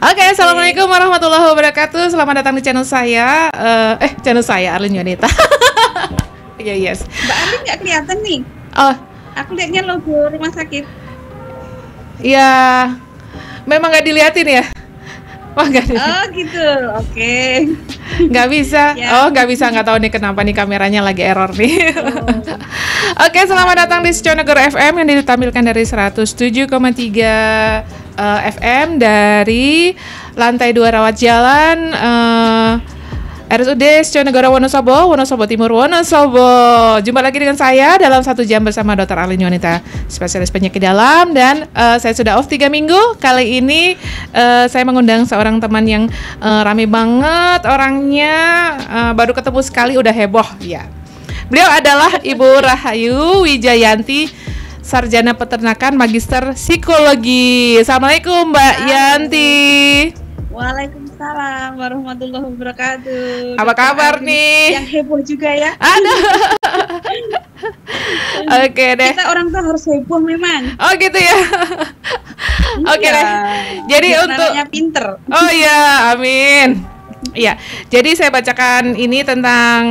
Oke, assalamualaikum warahmatullahi wabarakatuh. Selamat datang di channel saya. Channel saya Arlin Yunita. Ya, yes. Mbak Arlin nggak kelihatan nih. Oh, Aku lihatnya logo rumah sakit. ya, memang nggak diliatin ya. Wah, nggak Oh gitu, oke. nggak bisa. Ya. Oh, nggak bisa. Nggak tahu nih kenapa nih kameranya lagi error nih. Oke, selamat datang di Sconegoro FM yang ditampilkan dari 107,3 FM dari lantai 2 rawat jalan RSUD Sconegoro Wonosobo Timur Wonosobo. Jumpa lagi dengan saya dalam 1 jam bersama Dr. Arlin Yunita, spesialis penyakit dalam, dan saya sudah off 3 minggu. Kali ini saya mengundang seorang teman yang rame banget orangnya, baru ketemu sekali udah heboh ya. Beliau adalah Ibu Rahayu Wijayanti, Sarjana Peternakan, Magister Psikologi. Assalamualaikum Mbak Yanti. Waalaikumsalam warahmatullahi wabarakatuh. Apa kabar Arlin nih? Yang heboh juga ya. Ada. Oke deh. Kita orang tuh harus heboh memang. Oh gitu ya. Oke Iya. deh. Jadi Biar untuk anaknya pinter. Oh iya, amin. Iya. Jadi saya bacakan ini tentang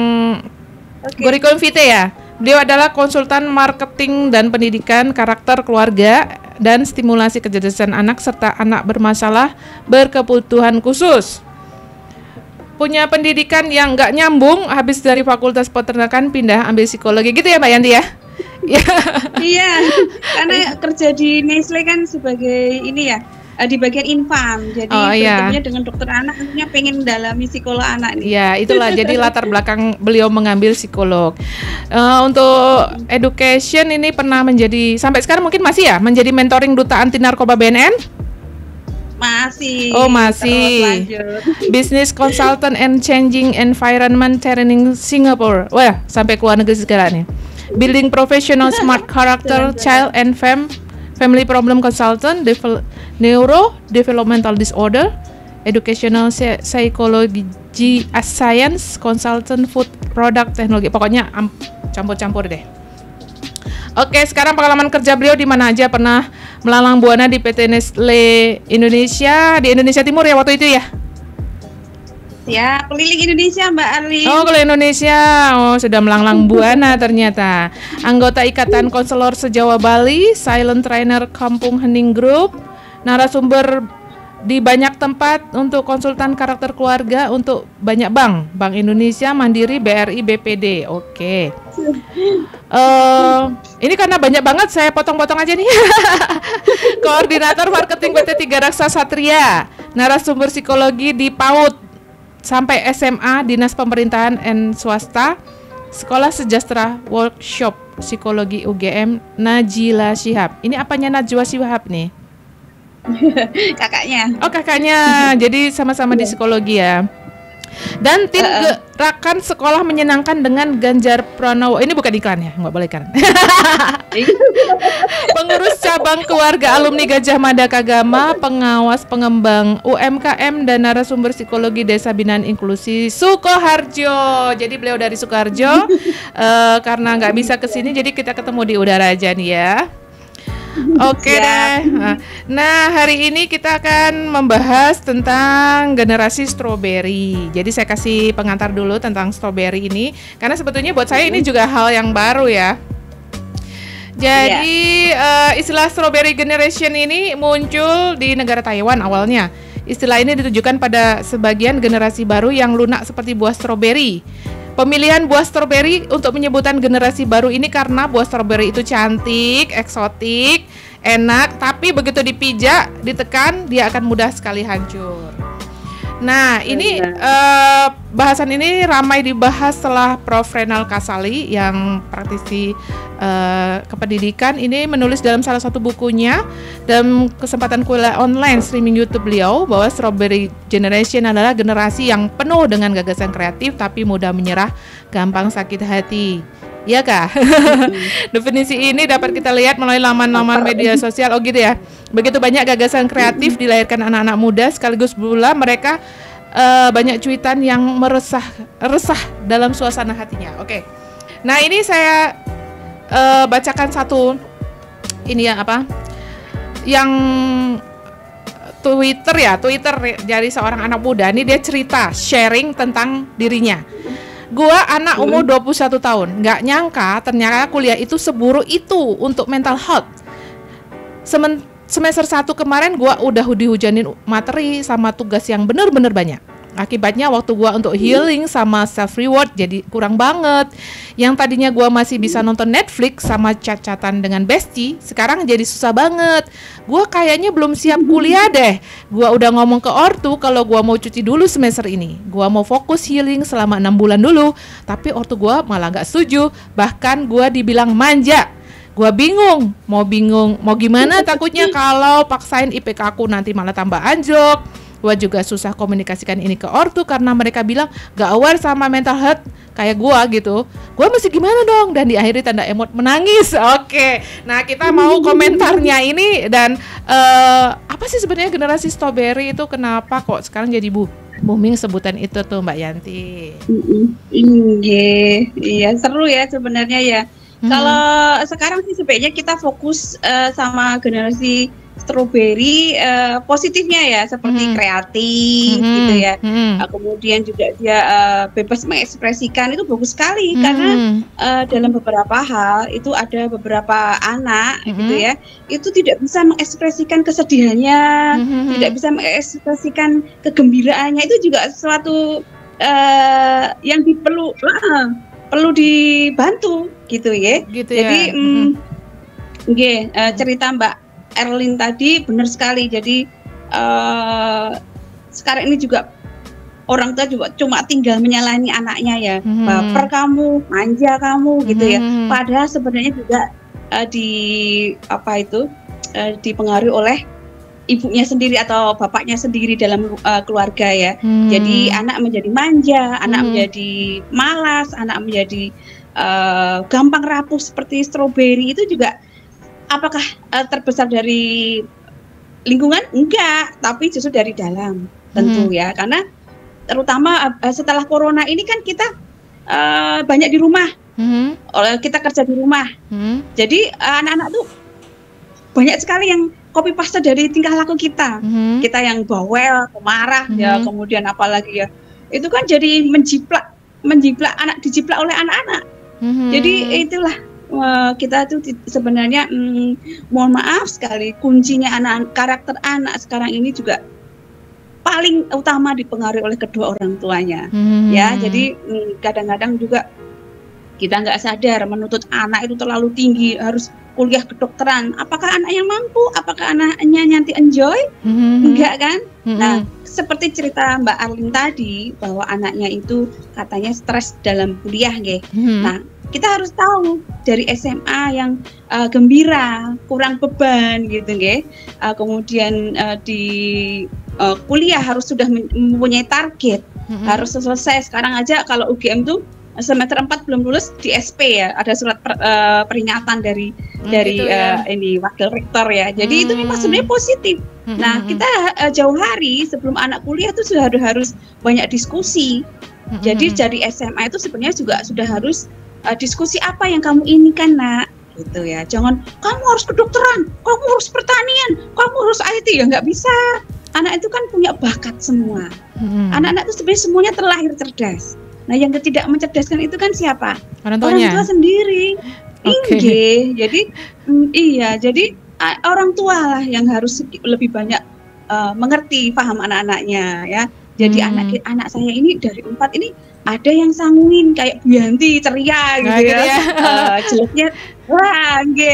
Oke. kurikulum vitae ya. Beliau adalah konsultan marketing dan pendidikan karakter keluarga dan stimulasi kecerdasan anak serta anak bermasalah berkebutuhan khusus. Punya pendidikan yang nggak nyambung, habis dari fakultas peternakan pindah ambil psikologi gitu ya Mbak Yanti ya? Iya, karena kerja di Nestle kan sebagai ini ya, di bagian infan. Jadi Oh, iya. bertemunya dengan dokter anak, tentunya pengen mendalami psikolog anak nih. Ya, itulah jadi latar belakang beliau mengambil psikolog. Untuk education ini pernah menjadi, sampai sekarang mungkin masih ya, menjadi mentoring duta anti narkoba BNN. Masih. Oh, masih. Terus lanjut. Business consultant and changing environment training Singapore. Wah, sampai ke luar negeri segala nih. Building professional smart character child and family problem consultant, neuro developmental disorder, educational psychology science consultant, food product teknologi. Pokoknya campur-campur deh. Oke, sekarang pengalaman kerja beliau di mana aja? Pernah melalang buana di PT Nestle Indonesia, di Indonesia Timur ya waktu itu ya? Ya, keliling Indonesia Mbak Arlin. Oh, kalau Indonesia, oh sudah melanglang buana ternyata. Anggota Ikatan Konselor Sejawa Bali, silent trainer Kampung Hening Group, narasumber di banyak tempat untuk konsultan karakter keluarga untuk banyak bank Indonesia, Mandiri, BRI, BPD. Oke. Ini karena banyak banget saya potong-potong aja nih. Koordinator marketing PT Tiga Raksa Satria, narasumber psikologi di PAUD sampai SMA, Dinas Pemerintahan and Swasta, Sekolah Sejahtera Workshop Psikologi UGM, Najila Shihab. Ini apanya Najwa Shihab nih? Kakaknya. Oh, kakaknya. Jadi sama-sama di psikologi ya. Dan tim gerakan sekolah menyenangkan dengan Ganjar Pranowo. Ini bukan iklan ya, nggak boleh iklan. Pengurus cabang keluarga alumni Gajah Mada Kagama, pengawas pengembang UMKM, dan narasumber psikologi Desa Binaan Inklusi Sukoharjo. Jadi beliau dari Sukoharjo. Karena nggak bisa kesini, jadi kita ketemu di udara aja nih ya. Oke deh. Nah, hari ini kita akan membahas tentang generasi strawberry. Jadi saya kasih pengantar dulu tentang strawberry ini, karena sebetulnya buat saya ini juga hal yang baru ya. Jadi istilah strawberry generation ini muncul di negara Taiwan awalnya. Istilah ini ditujukan pada sebagian generasi baru yang lunak seperti buah strawberry. Pemilihan buah stroberi untuk menyebutan generasi baru ini karena buah stroberi itu cantik, eksotik, enak, tapi begitu dipijak, ditekan, dia akan mudah sekali hancur. Nah, ini bahasan ini ramai dibahas setelah Prof. Renal Kasali yang praktisi kependidikan ini menulis dalam salah satu bukunya dalam kesempatan kuliah online streaming YouTube beliau bahwa Strawberry Generation adalah generasi yang penuh dengan gagasan kreatif tapi mudah menyerah, gampang sakit hati. Iya kah? Definisi ini dapat kita lihat melalui laman-laman media sosial. Oh gitu ya. Begitu banyak gagasan kreatif dilahirkan anak-anak muda, sekaligus pula mereka banyak cuitan yang resah dalam suasana hatinya. Oke. Nah, ini saya bacakan satu ini ya apa? Yang Twitter dari seorang anak muda nih, dia cerita sharing tentang dirinya. Gua anak umur 21 tahun, nggak nyangka ternyata kuliah itu seburuk itu untuk mental health. Semester 1 kemarin gua udah dihujanin materi sama tugas yang bener-bener banyak. Akibatnya waktu gua untuk healing sama self reward jadi kurang banget. Yang tadinya gua masih bisa nonton Netflix sama chat-chatan dengan bestie, sekarang jadi susah banget. Gua kayaknya belum siap kuliah deh. Gua udah ngomong ke ortu kalau gua mau cuti dulu semester ini. Gua mau fokus healing selama 6 bulan dulu. Tapi ortu gua malah gak setuju. Bahkan gua dibilang manja. Gua bingung mau gimana, takutnya kalau paksain IPK aku nanti malah tambah anjlok. Gua juga susah komunikasikan ini ke ortu karena mereka bilang gak aware sama mental health kayak gua gitu. Gua mesti gimana dong? Dan diakhiri tanda emot menangis. Oke. Nah, kita mau komentarnya ini. Dan apa sih sebenarnya generasi strawberry itu, kenapa kok sekarang jadi booming sebutan itu tuh, Mbak Yanti? Iya, seru ya sebenarnya ya. Kalau sekarang sih sebaiknya kita fokus sama generasi strawberry positifnya ya, seperti kreatif gitu ya. Kemudian juga dia bebas mengekspresikan, itu bagus sekali karena dalam beberapa hal itu ada beberapa anak gitu ya, itu tidak bisa mengekspresikan kesedihannya, tidak bisa mengekspresikan kegembiraannya. Itu juga sesuatu yang perlu dibantu gitu ya. Jadi cerita Mbak Erlin tadi benar sekali. Jadi sekarang ini juga orang tua juga cuma tinggal menyalahkan anaknya ya, baper kamu, manja kamu gitu ya. Padahal sebenarnya juga dipengaruhi oleh ibunya sendiri atau bapaknya sendiri dalam keluarga ya. Jadi anak menjadi manja, anak menjadi malas, anak menjadi gampang rapuh seperti stroberi. Itu juga apakah terbesar dari lingkungan? Enggak, tapi justru dari dalam tentu ya. Karena terutama setelah corona ini kan kita banyak di rumah, kita kerja di rumah. Jadi anak-anak tuh banyak sekali yang copy paste dari tingkah laku kita. Kita yang bawel, pemarah ya, kemudian apalagi ya, itu kan jadi menjiplak anak, dijiplak oleh anak-anak. Jadi itulah kita tuh sebenarnya mohon maaf sekali, kuncinya karakter anak sekarang ini juga paling utama dipengaruhi oleh kedua orang tuanya. Ya, jadi kadang-kadang juga kita nggak sadar menuntut anak itu terlalu tinggi, harus kuliah kedokteran. Apakah anak yang mampu? Apakah anaknya nanti enjoy? Enggak kan? Nah, seperti cerita Mbak Arlin tadi bahwa anaknya itu katanya stres dalam kuliah, nggih. Nah, kita harus tahu dari SMA yang gembira, kurang beban gitu, nggih. Kemudian di kuliah harus sudah mempunyai target, harus selesai. Sekarang aja kalau UGM tuh semester 4 belum lulus di SP ya, ada surat peringatan dari gitu ya. Ini wakil rektor ya. Jadi itu memang sebenarnya positif. Nah, kita jauh hari sebelum anak kuliah itu sudah harus banyak diskusi. Jadi dari SMA itu sebenarnya juga sudah harus diskusi apa yang kamu inginkan, Nak, gitu ya. Jangan kamu harus kedokteran, kamu harus pertanian, kamu harus IT, ya nggak bisa. Anak itu kan punya bakat semua. Anak-anak itu sebenarnya semuanya terlahir cerdas. Nah, yang tidak mencerdaskan itu kan siapa? Orang tua sendiri. Jadi jadi orang tua lah yang harus lebih banyak mengerti, paham anak-anaknya ya. Jadi anak saya ini dari 4 ini ada yang sanguin kayak Bu Yanti, ceria gitu ya. Jeleknya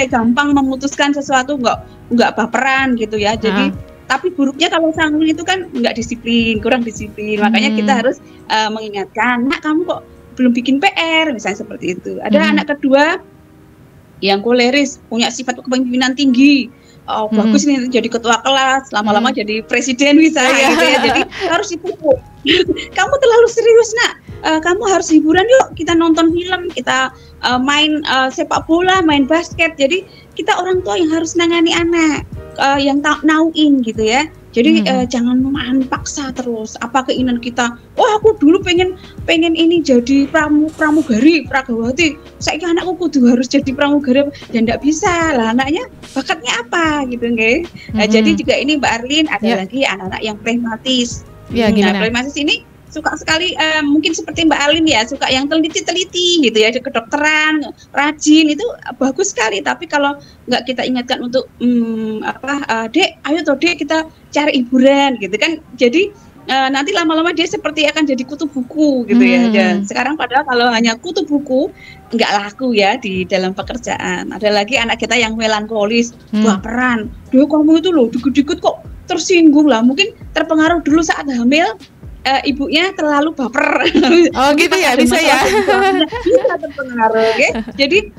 gampang memutuskan sesuatu, nggak baperan gitu ya. Jadi tapi buruknya kalau sanguin itu kan nggak disiplin, kurang disiplin. Makanya kita harus mengingatkan, Nak, kamu kok belum bikin PR, misalnya seperti itu. Ada anak kedua yang koleris, punya sifat kepemimpinan tinggi. Bagus nih jadi ketua kelas, lama-lama jadi presiden misalnya gitu ya. Jadi harus dipupuk. Kamu terlalu serius, Nak. Kamu harus hiburan, yuk kita nonton film, kita main sepak bola, main basket. Jadi kita orang tua yang harus nangani anak, yang nauin gitu ya. Jadi jangan main paksa terus. Apa keinginan kita? Oh, aku dulu pengen ini jadi pramugari, pragawati. Saiki anakku kudu harus jadi pramugari. Ya enggak bisa lah, anaknya bakatnya apa gitu nggih. Jadi juga ini Mbak Arlin ada lagi anak-anak yang pragmatis. Gimana? Pragmatis ini suka sekali mungkin seperti Mbak Alin ya, suka yang teliti-teliti gitu ya, kedokteran, rajin, itu bagus sekali. Tapi kalau nggak kita ingatkan untuk Dek, ayo toh Dek kita cari hiburan gitu kan, jadi nanti lama-lama dia seperti akan jadi kutu buku gitu ya. Dan sekarang padahal kalau hanya kutu buku nggak laku ya di dalam pekerjaan. Ada lagi anak kita yang melankolis, baperan, Dek kamu itu loh dikit-dikit kok tersinggung lah, mungkin terpengaruh dulu saat hamil. Ibunya terlalu baper. Oh gitu ya, bisa ya. Bisa terpengaruh, okay? Jadi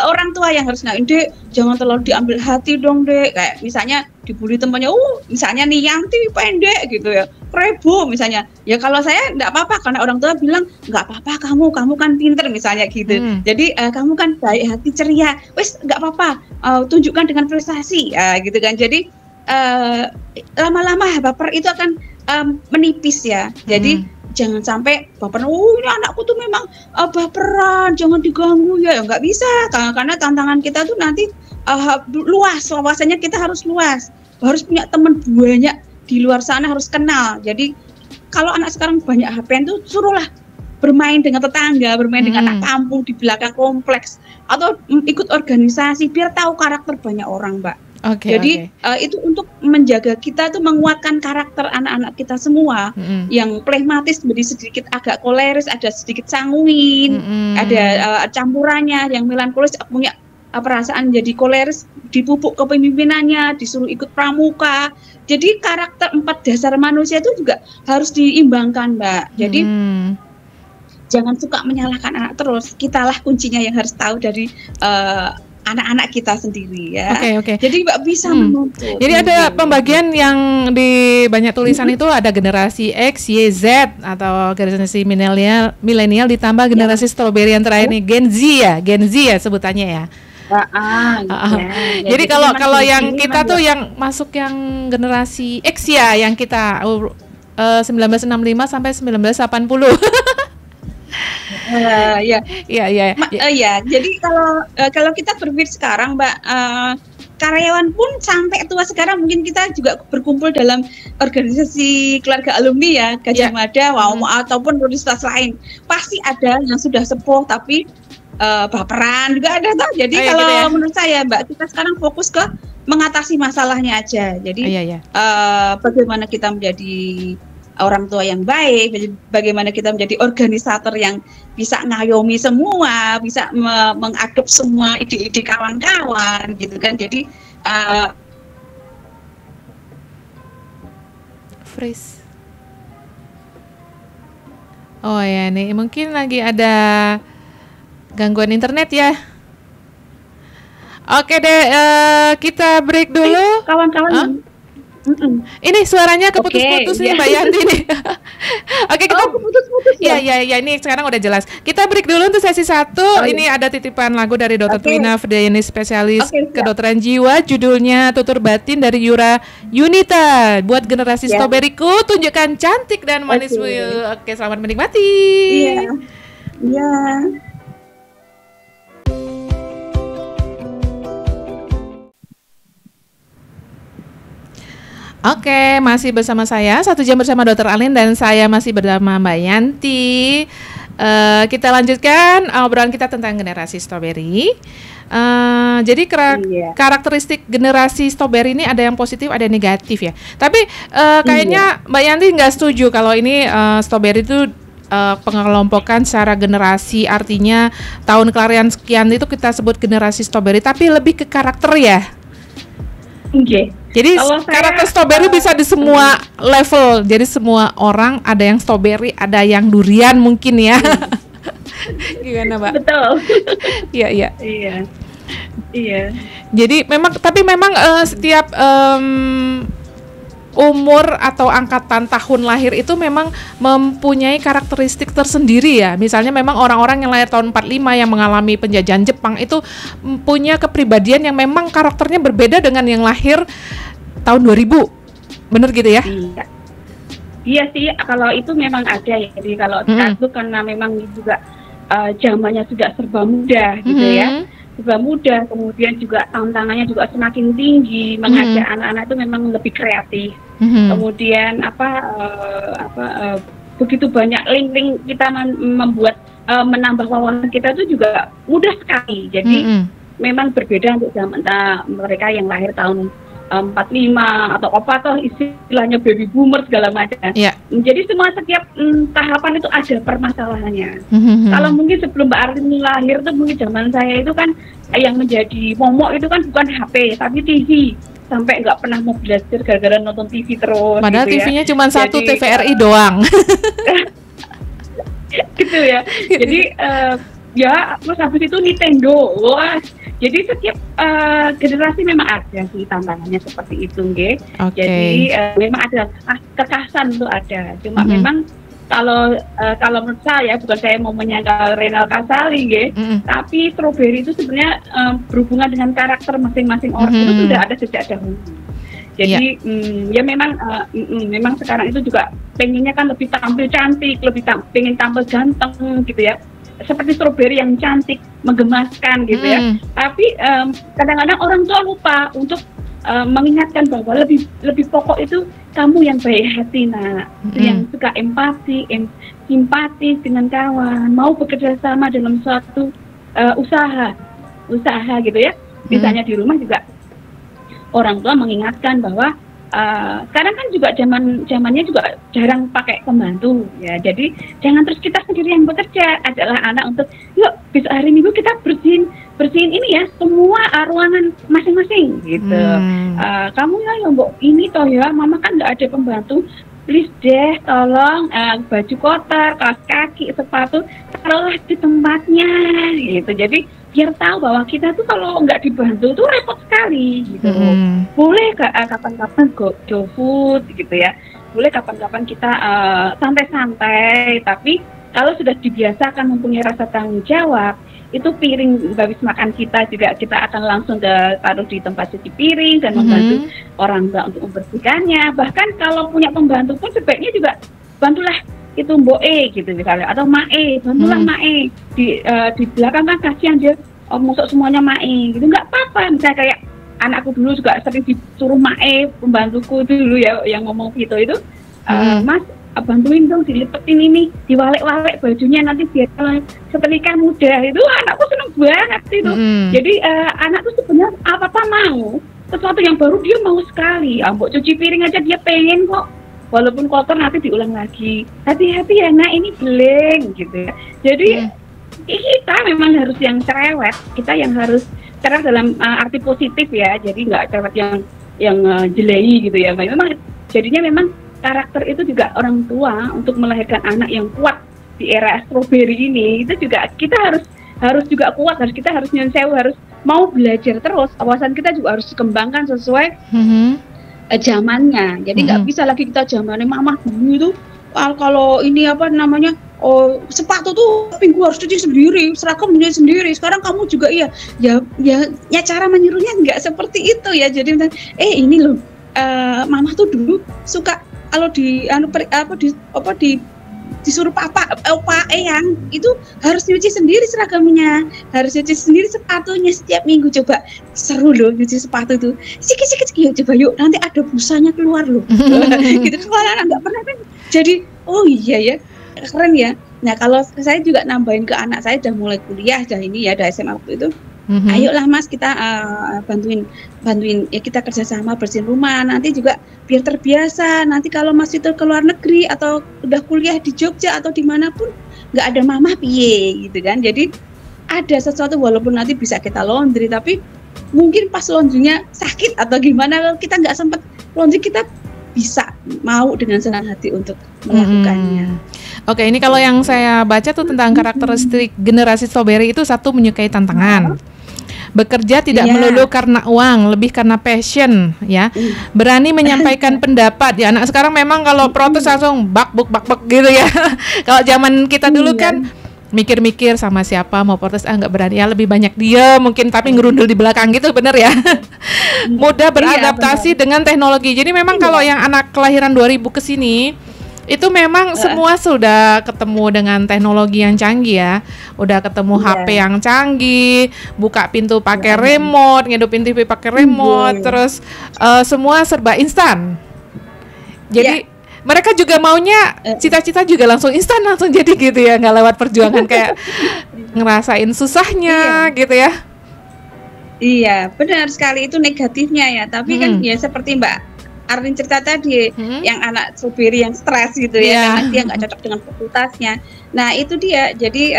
orang tua yang harus Dek, jangan terlalu diambil hati dong Dek. Kayak misalnya dibully temannya, misalnya nih Yanti pendek gitu ya, Rebo misalnya. Ya kalau saya enggak apa-apa karena orang tua bilang enggak apa-apa, kamu kan pinter misalnya gitu. Jadi kamu kan baik hati, ceria. Wes enggak apa-apa, tunjukkan dengan prestasi gitu kan. Jadi lama-lama baper itu akan menipis ya. Jadi jangan sampai baper, ini anakku tuh memang baperan, jangan diganggu ya nggak bisa. Karena tantangan kita tuh nanti luas, wawasannya kita harus luas, harus punya teman banyak di luar sana, harus kenal. Jadi kalau anak sekarang banyak HP itu suruhlah bermain dengan tetangga, bermain dengan anak kampung di belakang kompleks, atau ikut organisasi biar tahu karakter banyak orang, Mbak. Jadi itu untuk menjaga kita tuh, menguatkan karakter anak-anak kita semua. Yang pragmatis menjadi sedikit agak koleris, ada sedikit sanguin, ada campurannya. Yang melankolis punya perasaan jadi koleris, dipupuk kepemimpinannya, disuruh ikut pramuka. Jadi karakter 4 dasar manusia itu juga harus diimbangkan, Mbak. Jadi jangan suka menyalahkan anak terus. Kitalah kuncinya yang harus tahu dari anak-anak kita sendiri ya. Oke. Jadi Mbak bisa menuntut. Jadi ada pembagian yang di banyak tulisan itu ada generasi X, Y, Z atau generasi milenial ditambah generasi strawberry yang terakhir nih, Gen Z ya sebutannya ya. Jadi kalau yang kita tuh yang masuk yang generasi X ya, yang kita 1965 sampai 1980. Jadi kalau kita berpikir sekarang, Mbak, karyawan pun sampai tua sekarang mungkin kita juga berkumpul dalam organisasi keluarga alumni ya, Gajah Mada, ataupun universitas lain. Pasti ada yang sudah sepuh tapi baperan juga ada toh. Jadi menurut saya, Mbak, kita sekarang fokus ke mengatasi masalahnya aja. Jadi bagaimana kita menjadi orang tua yang baik, bagaimana kita menjadi organisator yang bisa ngayomi semua, bisa mengadop semua ide-ide kawan-kawan gitu kan. Jadi freeze. Oh ya, nih mungkin lagi ada gangguan internet ya. Oke deh, kita break dulu. Kawan-kawan. Ini suaranya keputus-putus nih Mbak Yanti nih. Oke, kita keputus-putus ya. Ya, ini sekarang udah jelas. Kita break dulu untuk sesi 1. Ini ada titipan lagu dari Dr. Twina Ferdayani, spesialis kedokteran jiwa, judulnya Tutur Batin dari Yura Yunita. Buat generasi strawberryku, tunjukkan cantik dan manismu. Oke, selamat menikmati. Iya. Oke, masih bersama saya 1 jam bersama Dr. Alin dan saya masih bersama Mbak Yanti. Kita lanjutkan obrolan kita tentang generasi strawberry. Jadi karakteristik generasi strawberry ini ada yang positif, ada yang negatif ya. Tapi kayaknya Mbak Yanti nggak setuju kalau ini strawberry itu pengelompokan secara generasi, artinya tahun kelahiran sekian itu kita sebut generasi strawberry, tapi lebih ke karakter ya. Jadi karakter strawberry bisa di semua level. Jadi semua orang ada yang strawberry, ada yang durian mungkin ya. Gimana, Mbak? Betul. Iya. Jadi memang setiap umur atau angkatan tahun lahir itu memang mempunyai karakteristik tersendiri ya. Misalnya memang orang-orang yang lahir tahun 45 yang mengalami penjajahan Jepang itu punya kepribadian yang memang karakternya berbeda dengan yang lahir tahun 2000. Bener gitu ya? Iya. Iya sih, kalau itu memang ada ya. Jadi kalau sekarang itu karena memang juga zamannya juga serba mudah gitu ya. Serba mudah, kemudian juga tantangannya juga semakin tinggi, mengajak anak-anak itu memang lebih kreatif. Kemudian begitu banyak link-link kita membuat menambah wawasan kita itu juga mudah sekali. Jadi memang berbeda untuk zaman mereka yang lahir tahun 45 atau apa toh istilahnya baby boomer segala macam. Yeah. Jadi semua setiap tahapan itu ada permasalahannya. Kalau mungkin sebelum Mbak Arlin lahir tuh mungkin zaman saya itu kan yang menjadi momok itu kan bukan HP tapi TV. Sampai nggak pernah mau belajar gara-gara nonton TV terus. Padahal gitu TV-nya cuma satu, TVRI doang. Gitu ya. Jadi ya terus habis itu Nintendo. Wah, jadi setiap generasi memang ada sih tantangannya seperti itu, nggih. Okay. Jadi memang ada kekhasan itu ada. Cuma memang kalau menurut saya, bukan saya mau menyangkal Renal Kasali, nggih, tapi strawberry itu sebenarnya berhubungan dengan karakter masing-masing orang itu sudah ada sejak dahulu. Jadi ya memang memang sekarang itu juga pengennya kan lebih tampil cantik, pengen tampil ganteng gitu ya. Seperti strawberry yang cantik, menggemaskan gitu ya. Tapi kadang-kadang orang tua lupa untuk mengingatkan bahwa lebih pokok itu kamu yang baik hati, nak, yang suka empati, simpatis dengan kawan, mau bekerja sama dalam suatu usaha gitu ya. Misalnya di rumah juga orang tua mengingatkan bahwa sekarang kan juga zamannya juga jarang pakai pembantu ya, jadi jangan terus kita sendiri yang bekerja, ajaklah anak untuk yuk besok hari Minggu kita bersihin ini ya semua ruangan masing-masing gitu. Kamu ya mbok ini toh ya, mama kan nggak ada pembantu, please deh tolong baju kotor, kaos kaki, sepatu taruhlah di tempatnya gitu. Jadi biar tahu bahwa kita tuh kalau nggak dibantu tuh repot sekali gitu. Boleh kapan-kapan go food gitu ya. Boleh kapan-kapan kita santai-santai, tapi kalau sudah dibiasakan mempunyai rasa tanggung jawab, itu piring habis makan kita juga kita akan langsung taruh di tempat cuci piring dan membantu orang tua untuk membersihkannya. Bahkan kalau punya pembantu pun sebaiknya juga bantulah itu Mbok gitu misalnya, atau Mae, bantulah Mae di belakang kan kasihan dia masuk semuanya Mae gitu, nggak apa-apa. Misalnya kayak anakku dulu juga sering disuruh Mae, pembantuku dulu ya yang ngomong gitu itu, Mas bantuin dong dilipetin ini, diwalek-walek bajunya nanti biar kalau setrika mudah. Itu anakku seneng banget itu. Jadi anak tuh sebenarnya apa-apa mau, sesuatu yang baru dia mau sekali. Mbok cuci piring aja dia pengen kok. Walaupun kotor nanti diulang lagi. Hati-hati ya nak, ini beleng gitu ya. Jadi kita memang harus yang cerewet. Kita yang harus cerewet dalam arti positif ya. Jadi nggak cerewet yang jelei gitu ya. Memang jadinya memang karakter itu juga orang tua untuk melahirkan anak yang kuat di era strawberry ini. Itu juga kita harus juga kuat. Kita harus nyonsewu, harus mau belajar terus. Wawasan kita juga harus dikembangkan sesuai zamannya. Jadi nggak bisa lagi kita zamannya mama dulu itu kalau ini apa namanya sepatu tuh minggu harus cuci sendiri, seragam cuci sendiri. Sekarang kamu juga ya cara menyuruhnya nggak seperti itu ya. Jadi ini loh mama tuh dulu suka kalau disuruh papa eyang itu harus nyuci sendiri seragamnya, harus nyuci sendiri sepatunya setiap minggu. Coba seru loh nyuci sepatu tuh, sikit yuk coba yuk, nanti ada busanya keluar loh. Gitu kalau anak nggak pernah kan, jadi oh iya ya keren ya. Nah kalau saya juga nambahin ke anak saya udah mulai kuliah, udah ini ya, udah SMA waktu itu. Ayolah Mas kita bantuin ya, kita kerjasama bersihin rumah, nanti juga biar terbiasa. Nanti kalau Mas itu ke luar negeri atau udah kuliah di Jogja atau dimanapun nggak ada mama piye gitu kan. Jadi ada sesuatu walaupun nanti bisa kita laundry, tapi mungkin pas laundrynya sakit atau gimana kalau kita nggak sempat laundry, kita bisa mau dengan senang hati untuk melakukannya. Oke, ini kalau yang saya baca tuh tentang karakteristik generasi strawberry itu, satu, menyukai tantangan. Bekerja tidak melulu karena uang, lebih karena passion ya. Berani menyampaikan pendapat. Ya anak sekarang memang kalau protes langsung bak gitu ya. Kalau zaman kita dulu kan mikir-mikir sama siapa mau protes, nggak berani, ya lebih banyak dia mungkin tapi ngerundel di belakang gitu, bener ya. Mudah beradaptasi dengan teknologi. Jadi memang kalau yang anak kelahiran 2000 ke sini itu memang semua sudah ketemu dengan teknologi yang canggih ya. Udah ketemu HP yang canggih, buka pintu pakai remote, ngidupin TV pakai remote, terus semua serba instan. Jadi mereka juga maunya cita-cita juga langsung instan, langsung jadi gitu ya, nggak lewat perjuangan kayak ngerasain susahnya gitu ya. Iya, benar sekali, itu negatifnya ya. Tapi kan ya seperti Mbak Arlin cerita tadi, yang anak strawberry yang stres gitu ya, karena dia nggak cocok dengan fakultasnya. Nah itu dia, jadi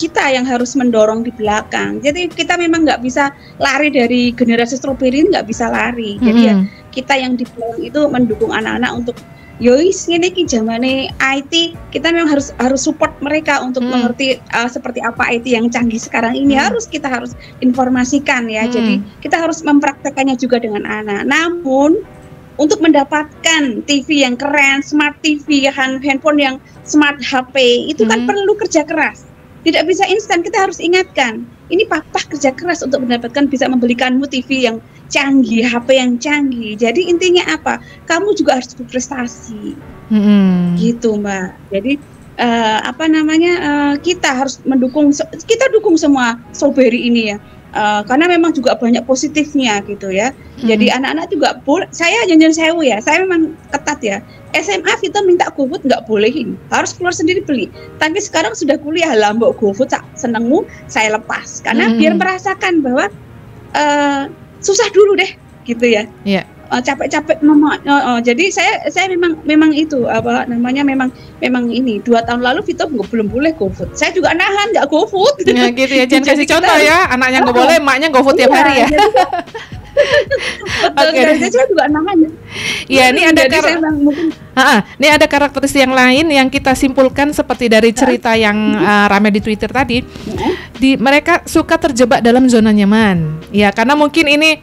kita yang harus mendorong di belakang. Jadi kita memang nggak bisa lari dari generasi strawberry, nggak bisa lari. Jadi ya kita yang di belakang itu mendukung anak-anak untuk yois ini zamane IT, kita memang harus support mereka untuk mengerti seperti apa IT yang canggih sekarang ini. Kita harus informasikan ya. Jadi kita harus mempraktekannya juga dengan anak. Namun untuk mendapatkan TV yang keren, smart TV, handphone yang smart HP, itu kan perlu kerja keras. Tidak bisa instan, kita harus ingatkan. Ini papa kerja keras untuk mendapatkan, bisa membelikanmu TV yang canggih, HP yang canggih. Jadi intinya apa? Kamu juga harus berprestasi. Gitu Mbak. Jadi kita harus kita dukung semua strawberry ini ya. Karena memang juga banyak positifnya gitu ya. Jadi anak-anak juga saya janjian sewu ya, saya memang ketat ya. SMA kita minta GoFood nggak bolehin, harus keluar sendiri beli. Tapi sekarang sudah kuliah lah, mbok GoFood senengmu, saya lepas. Karena biar merasakan bahwa susah dulu deh gitu ya. Capek-capek jadi saya memang itu memang ini 2 tahun lalu Vito belum boleh GoFood. Saya juga nahan nggak GoFood. Ya gitu ya, jangan kasih contoh ya, anaknya nggak boleh, emaknya GoFood tiap hari ya. Betul, saya juga nahan. Ya, ini ada karakteristik yang lain yang kita simpulkan seperti dari cerita yang ramai di Twitter tadi. Mereka suka terjebak dalam zona nyaman. Ya, karena mungkin ini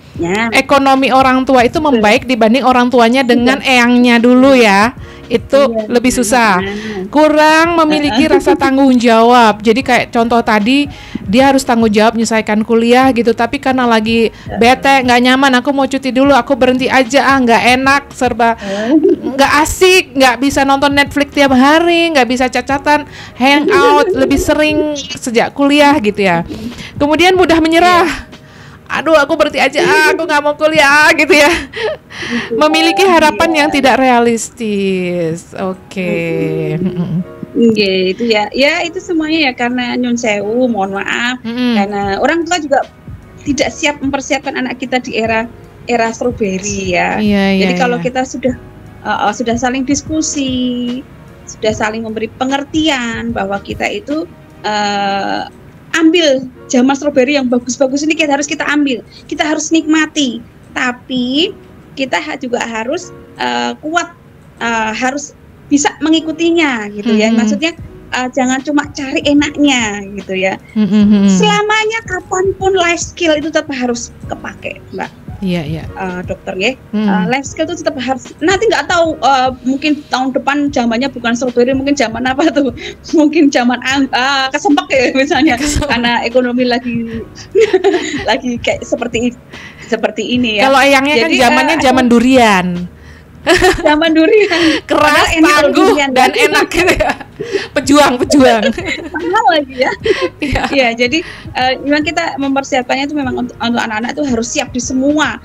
ekonomi orang tua itu membaik dibanding orang tuanya dengan eyangnya dulu ya. Itu lebih susah. Kurang memiliki rasa tanggung jawab. Jadi kayak contoh tadi, dia harus tanggung jawab menyelesaikan kuliah gitu, tapi karena lagi bete, nggak nyaman, aku mau cuti dulu, aku berhenti aja, nggak enak, serba nggak asik, nggak bisa nonton Netflix tiap hari, nggak bisa cacatan, hangout lebih sering sejak kuliah gitu ya. Kemudian mudah menyerah. Aduh, aku berhenti aja, aku nggak mau kuliah gitu ya. Memiliki harapan yang tidak realistis. Oke. Itu ya. Ya itu semuanya ya karena nyun sewu, mohon maaf. Karena orang tua juga tidak siap mempersiapkan anak kita di era strawberry ya. Jadi kalau kita sudah saling diskusi, sudah saling memberi pengertian bahwa kita itu ambil zaman strawberry yang bagus-bagus ini harus kita ambil, kita harus nikmati, tapi kita juga harus kuat, harus bisa mengikutinya gitu ya. Maksudnya jangan cuma cari enaknya gitu ya. Selamanya kapanpun life skill itu tetap harus kepake, Mbak. Iya. Dokter ya. Life skill itu tetap harus. Nanti nggak tahu, mungkin tahun depan zamannya bukan strawberry, mungkin zaman apa tuh? Mungkin zaman kesempek ya misalnya. Karena ekonomi lagi lagi kayak seperti ini ya. Kalau eyangnya kan zamannya zaman durian. Zaman durian. Keras, tangguh, dan enak gitu ya. Pejuang. Mahal lagi ya. Iya, jadi memang kita mempersiapkannya itu memang untuk anak-anak itu harus siap di semua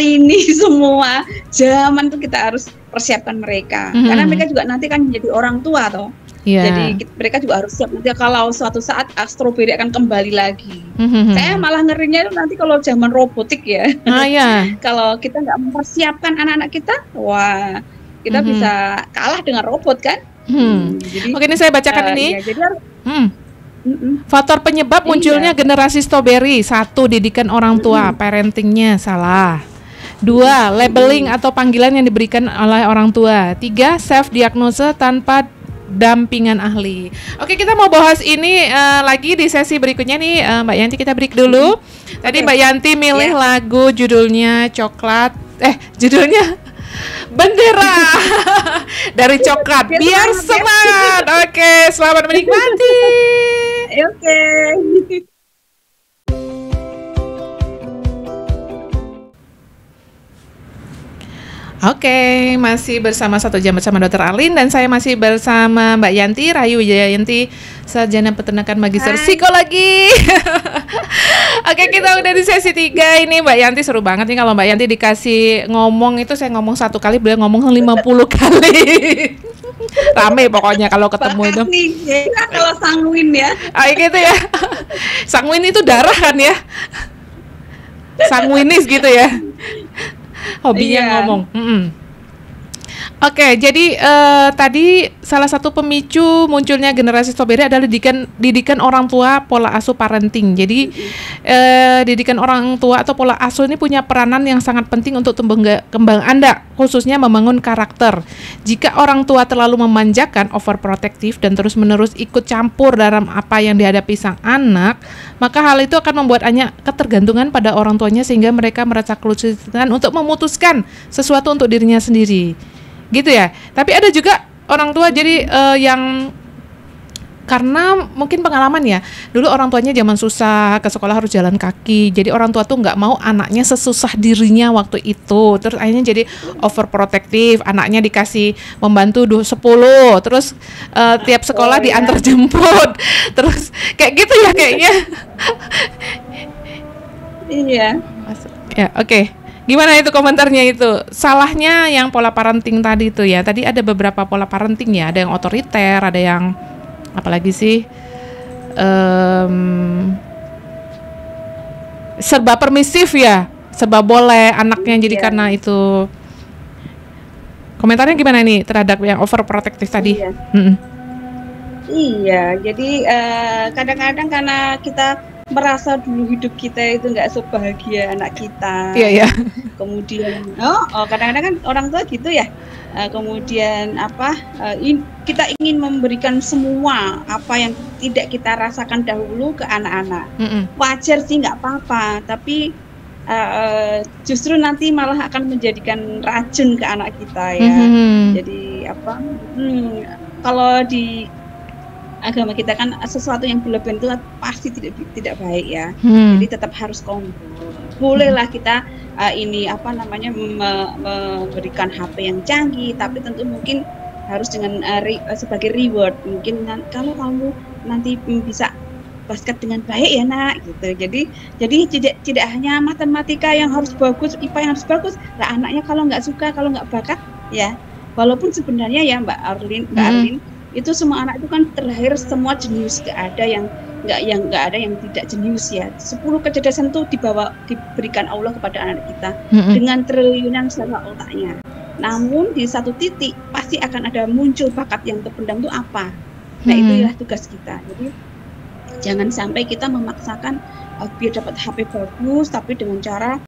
lini, semua zaman itu kita harus persiapkan mereka. Karena mereka juga nanti kan menjadi orang tua toh. Jadi mereka juga harus siap nanti kalau suatu saat strawberry akan kembali lagi. Saya malah ngerinya itu nanti kalau zaman robotik ya. Kalau kita nggak mempersiapkan anak-anak kita, wah kita bisa kalah dengan robot kan. Jadi, oke, ini saya bacakan ini. Faktor penyebab munculnya generasi strawberry: 1. Didikan orang tua, parentingnya salah. 2. Labeling atau panggilan yang diberikan oleh orang tua. 3. Self diagnosa tanpa dampingan ahli. Oke, kita mau bahas ini lagi di sesi berikutnya nih, Mbak Yanti. Kita break dulu. Tadi Mbak Yanti milih lagu judulnya Coklat. Judulnya Bendera dari coklat biar semangat. Oke, selamat menikmati. Oke. Oke, masih bersama 1 jam bersama Dr. Arlin dan saya masih bersama Mbak Yanti, Rahayu Wijayanti, Sarjana Peternakan Magister Psikologi. Oke, kita udah di sesi 3 ini. Mbak Yanti seru banget nih kalau Mbak Yanti dikasih ngomong itu, saya ngomong 1 kali, beliau ngomong 50 kali. Rame pokoknya kalau ketemu itu. Nih, ya, kalau sanguin ya. Gitu ya. Sanguin itu darah kan ya. Sanguinis gitu ya. Hobinya ngomong. Oke, jadi tadi salah satu pemicu munculnya generasi strawberry adalah didikan orang tua, pola asuh parenting. Jadi didikan orang tua atau pola asuh ini punya peranan yang sangat penting untuk kembang Anda, khususnya membangun karakter. Jika orang tua terlalu memanjakan, overprotective, dan terus-menerus ikut campur dalam apa yang dihadapi sang anak, maka hal itu akan membuat Anda ketergantungan pada orang tuanya sehingga mereka merasa kesulitan untuk memutuskan sesuatu untuk dirinya sendiri. Gitu ya. Tapi ada juga orang tua jadi yang karena mungkin pengalaman ya, dulu orang tuanya zaman susah, ke sekolah harus jalan kaki, jadi orang tua tuh nggak mau anaknya sesusah dirinya waktu itu. Terus akhirnya jadi overprotective, anaknya dikasih membantu 10, terus tiap sekolah diantar jemput, terus kayak gitu ya kayaknya. Iya. Ya, oke. Gimana itu komentarnya itu? Salahnya yang pola parenting tadi itu ya. Tadi ada beberapa pola parenting ya. Ada yang otoriter, ada yang apalagi sih? Serba permisif ya. Serba boleh anaknya jadi karena itu. Komentarnya gimana nih terhadap yang overprotective tadi? Iya. Iya, jadi kadang-kadang karena kita merasa dulu hidup kita itu nggak sebahagia anak kita. Iya. Kemudian, kadang-kadang kan orang tua gitu ya. Kemudian kita ingin memberikan semua apa yang tidak kita rasakan dahulu ke anak-anak. Wajar sih, nggak apa-apa. Tapi justru nanti malah akan menjadikan racun ke anak kita ya. Jadi kalau di agama kita kan sesuatu yang berlebihan itu pasti tidak baik ya. Jadi tetap harus kontrol. Bolehlah kita memberikan HP yang canggih, tapi tentu mungkin harus dengan sebagai reward. Mungkin kalau kamu nanti bisa basket dengan baik ya nak, gitu. Jadi tidak hanya matematika yang harus bagus, IPA yang harus bagus. Lah anaknya kalau nggak suka, kalau nggak bakat ya. Walaupun sebenarnya ya Mbak Arlin, itu semua anak itu kan terlahir semua jenius, nggak ada yang tidak jenius ya. 10 kecerdasan itu diberikan Allah kepada anak kita dengan triliunan sel otaknya. Namun di satu titik pasti akan ada muncul bakat yang terpendam itu apa. Nah itulah tugas kita. Jadi jangan sampai kita memaksakan biar dapat HP bagus tapi dengan cara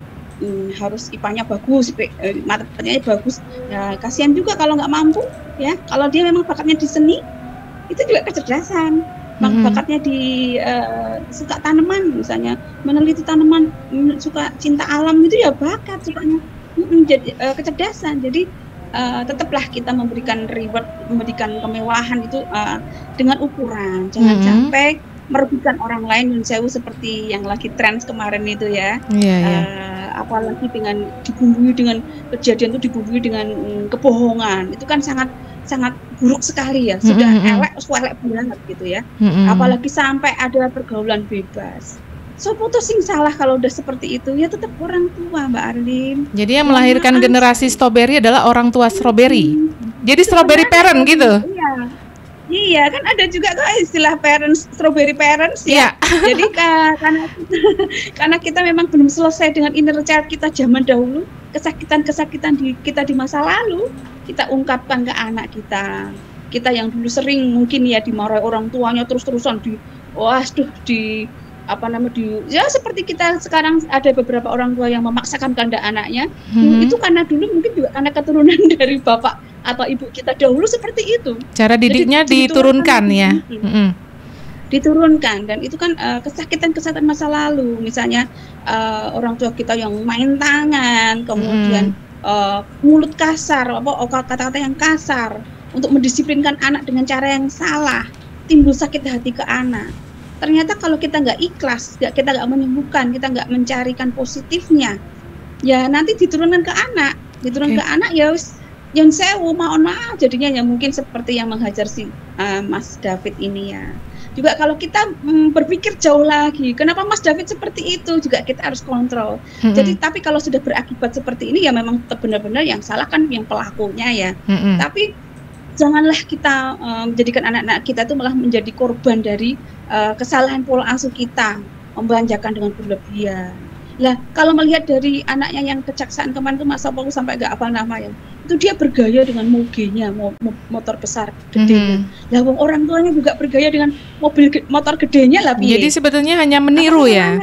harus IPA-nya bagus, matematikanya bagus. Nah, kasihan juga kalau nggak mampu ya. Kalau dia memang bakatnya di seni, itu juga kecerdasan. Bakatnya di suka tanaman misalnya, meneliti tanaman, suka cinta alam, itu ya bakat sukanya. Jadi kecerdasan. Jadi tetaplah kita memberikan reward, memberikan kemewahan itu dengan ukuran. Jangan sampai merugikan orang lain, seperti yang lagi tren kemarin itu ya. Apalagi dengan dibumbui dengan kejadian itu dibumbui dengan kebohongan, itu kan sangat buruk sekali ya. Sudah elek banget gitu ya. Apalagi sampai ada pergaulan bebas. So putus sing salah kalau udah seperti itu ya, tetap orang tua Mbak Arlin. Jadi yang melahirkan generasi strawberry adalah orang tua strawberry. Jadi strawberry parent gitu. Iya, kan ada juga tuh istilah parents, strawberry parents ya. Jadi karena kita memang belum selesai dengan inner child kita zaman dahulu, kesakitan kita di masa lalu, kita ungkapkan ke anak kita. Kita yang dulu sering mungkin ya dimarahi orang tuanya terus-terusan ya seperti kita sekarang ada beberapa orang tua yang memaksakan kehendak anaknya. Itu karena dulu mungkin juga karena keturunan dari bapak atau ibu kita dahulu seperti itu. Cara didiknya diturunkan ya. Diturunkan, dan itu kan kesakitan masa lalu. Misalnya orang tua kita yang main tangan, kemudian mulut kasar, kata-kata yang kasar, untuk mendisiplinkan anak dengan cara yang salah, timbul sakit hati ke anak. Ternyata kalau kita nggak ikhlas, kita nggak menyembuhkan, kita nggak mencarikan positifnya, ya nanti diturunkan ke anak, ke anak ya yang sewu, mohon maaf jadinya ya mungkin seperti yang menghajar si Mas David ini ya. Juga kalau kita berpikir jauh lagi, kenapa Mas David seperti itu, juga kita harus kontrol. Jadi tapi kalau sudah berakibat seperti ini ya memang benar-benar yang salah kan yang pelakunya ya. Tapi janganlah kita menjadikan anak-anak kita itu malah menjadi korban dari kesalahan pola asuh kita, membelanjakan dengan berlebihan. Lah kalau melihat dari anaknya yang kejaksaan kemarin itu Mas Paulus sampai nggak hafal nama ya, itu dia bergaya dengan mogenya, motor besar gedenya. Lah orang tuanya juga bergaya dengan motor gedenya lah. Jadi sebetulnya hanya meniru ya?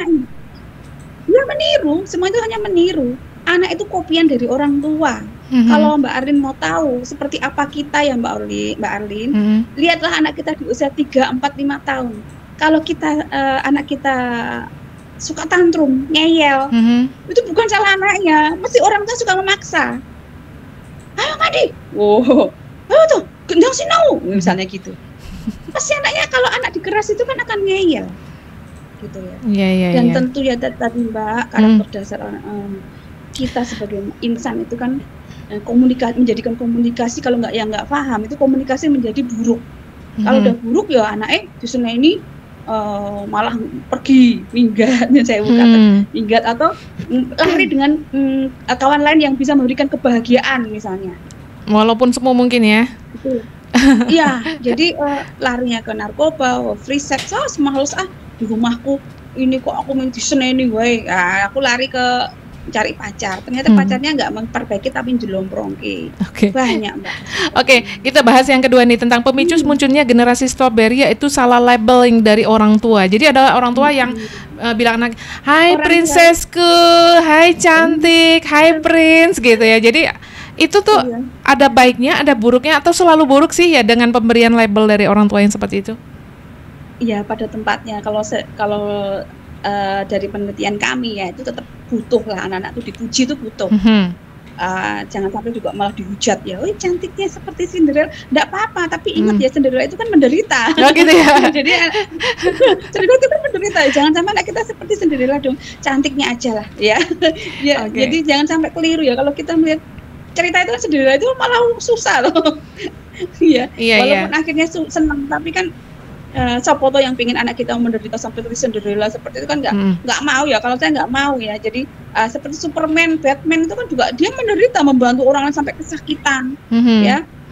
Ya meniru, semua itu hanya meniru. Anak itu kopian dari orang tua. Kalau Mbak Arlin mau tahu seperti apa kita ya Mbak Arlin, lihatlah anak kita di usia 3, 4, 5 tahun. Kalau kita anak kita suka tantrum, ngeyel, itu bukan salah anaknya, mesti orang tua suka memaksa. Ayo Madi, ayo tuh, gendong sinau, misalnya gitu. Pasti anaknya kalau anak dikeras itu kan akan ngeyel, gitu ya. Dan tentu ya tadi Mbak, karakter dasar kita sebagai insan itu kan menjadikan komunikasi kalau nggak paham itu komunikasi menjadi buruk. Kalau udah buruk ya anaknya justru ini malah pergi minggat, saya bukan minggat atau lari dengan kawan lain yang bisa memberikan kebahagiaan misalnya. Walaupun semua mungkin ya. Iya, jadi larinya ke narkoba, free sex, semales di rumahku ini kok aku main diseneni wae. Aku lari ke cari pacar, ternyata pacarnya nggak memperbaiki tapi jelomprongke. Banyak Mbak. Kita bahas yang kedua nih tentang pemicu munculnya generasi strawberry, yaitu salah labeling dari orang tua. Jadi ada orang tua yang bilang anak, hai prinsesku, hai cantik, hai prince gitu ya. Jadi itu tuh ada baiknya, ada buruknya, atau selalu buruk sih ya dengan pemberian label dari orang tua yang seperti itu? Iya, pada tempatnya. Kalau dari penelitian kami ya itu tetap butuh lah, anak-anak itu dipuji itu butuh. Jangan sampai juga malah dihujat ya, cantiknya seperti Cinderella, enggak apa-apa, tapi ingat ya Cinderella itu kan menderita. Gitu ya. Jadi Cinderella itu kan menderita, jangan sampai anak kita seperti Cinderella dong, cantiknya aja lah ya. Jadi jangan sampai keliru ya, kalau kita melihat cerita itu kan Cinderella itu malah susah loh. Walaupun akhirnya senang, tapi kan siapa tuh yang pingin anak kita menderita sampai Cinderella seperti itu kan nggak mau ya. Kalau saya nggak mau ya. Jadi seperti Superman, Batman itu kan juga dia menderita, membantu orang lain sampai kesakitan.